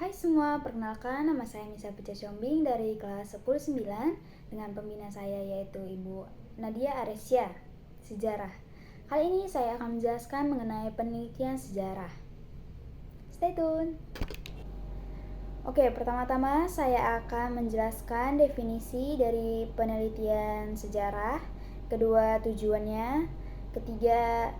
Hai semua, perkenalkan nama saya Nisa Puja Combing dari kelas 10-9 dengan pembina saya yaitu Ibu Nadia Aresya, Sejarah. Kali ini saya akan menjelaskan mengenai penelitian sejarah. Stay tune! Oke, pertama-tama saya akan menjelaskan definisi dari penelitian sejarah, kedua tujuannya, ketiga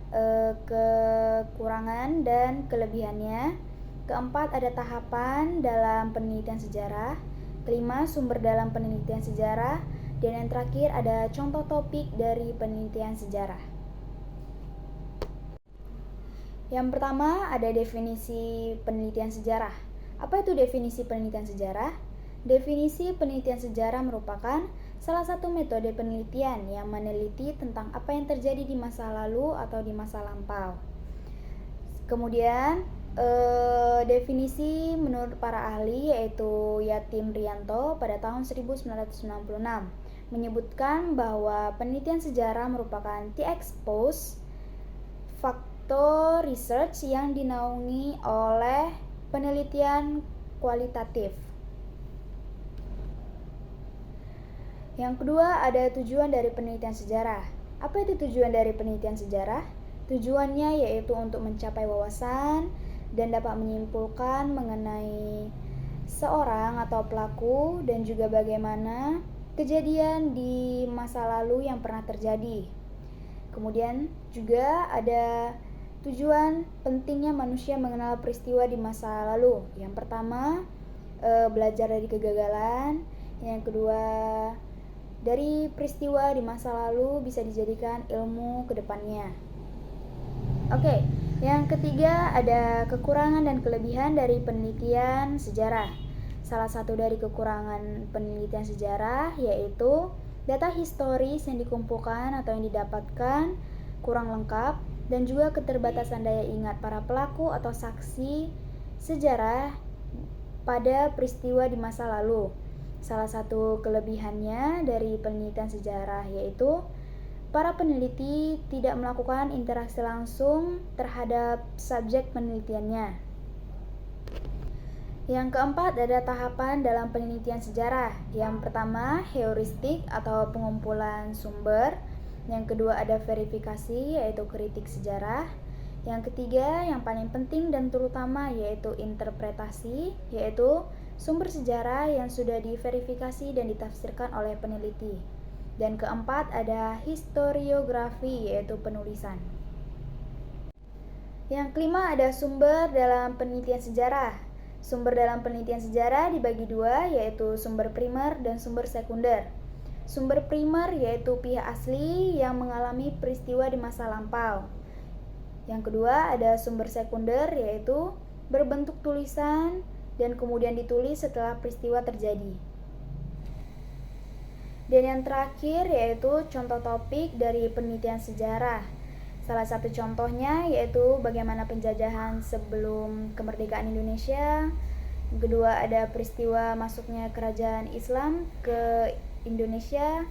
kekurangan dan kelebihannya, keempat ada tahapan dalam penelitian sejarah, kelima sumber dalam penelitian sejarah, dan yang terakhir ada contoh topik dari penelitian sejarah. Yang pertama ada definisi penelitian sejarah. Apa itu definisi penelitian sejarah? Definisi penelitian sejarah merupakan salah satu metode penelitian yang meneliti tentang apa yang terjadi di masa lalu atau di masa lampau. Kemudian definisi menurut para ahli yaitu Yatim Rianto pada tahun 1996 menyebutkan bahwa penelitian sejarah merupakan the-expose faktor research yang dinaungi oleh penelitian kualitatif. Yang kedua ada tujuan dari penelitian sejarah. Apa itu tujuan dari penelitian sejarah? Tujuannya yaitu untuk mencapai wawasan dan dapat menyimpulkan mengenai seorang atau pelaku dan juga bagaimana kejadian di masa lalu yang pernah terjadi. Kemudian juga ada tujuan pentingnya manusia mengenal peristiwa di masa lalu. Yang pertama, belajar dari kegagalan. Yang kedua, dari peristiwa di masa lalu bisa dijadikan ilmu ke depannya. Oke, yang ketiga ada kekurangan dan kelebihan dari penelitian sejarah. Salah satu dari kekurangan penelitian sejarah yaitu data historis yang dikumpulkan atau yang didapatkan kurang lengkap dan juga keterbatasan daya ingat para pelaku atau saksi sejarah pada peristiwa di masa lalu. Salah satu kelebihannya dari penelitian sejarah yaitu para peneliti tidak melakukan interaksi langsung terhadap subjek penelitiannya. Yang keempat ada tahapan dalam penelitian sejarah. Yang pertama, heuristik atau pengumpulan sumber. Yang kedua ada verifikasi yaitu kritik sejarah. Yang ketiga yang paling penting dan terutama yaitu interpretasi, yaitu sumber sejarah yang sudah diverifikasi dan ditafsirkan oleh peneliti. Dan keempat ada historiografi yaitu penulisan. Yang kelima ada sumber dalam penelitian sejarah. Sumber dalam penelitian sejarah dibagi dua yaitu sumber primer dan sumber sekunder. Sumber primer yaitu pihak asli yang mengalami peristiwa di masa lampau. Yang kedua ada sumber sekunder yaitu berbentuk tulisan dan kemudian ditulis setelah peristiwa terjadi. Dan yang terakhir yaitu contoh topik dari penelitian sejarah. Salah satu contohnya yaitu bagaimana penjajahan sebelum kemerdekaan Indonesia. Yang kedua ada peristiwa masuknya kerajaan Islam ke Indonesia.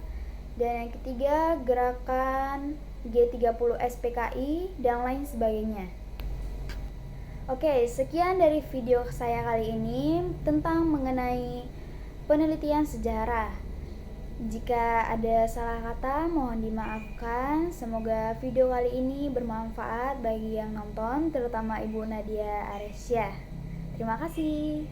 Dan yang ketiga gerakan G30 SPKI dan lain sebagainya. Oke, sekian dari video saya kali ini tentang mengenai penelitian sejarah. Jika ada salah kata mohon dimaafkan. Semoga video kali ini bermanfaat bagi yang nonton, terutama Ibu Nadia Aresya. Terima kasih.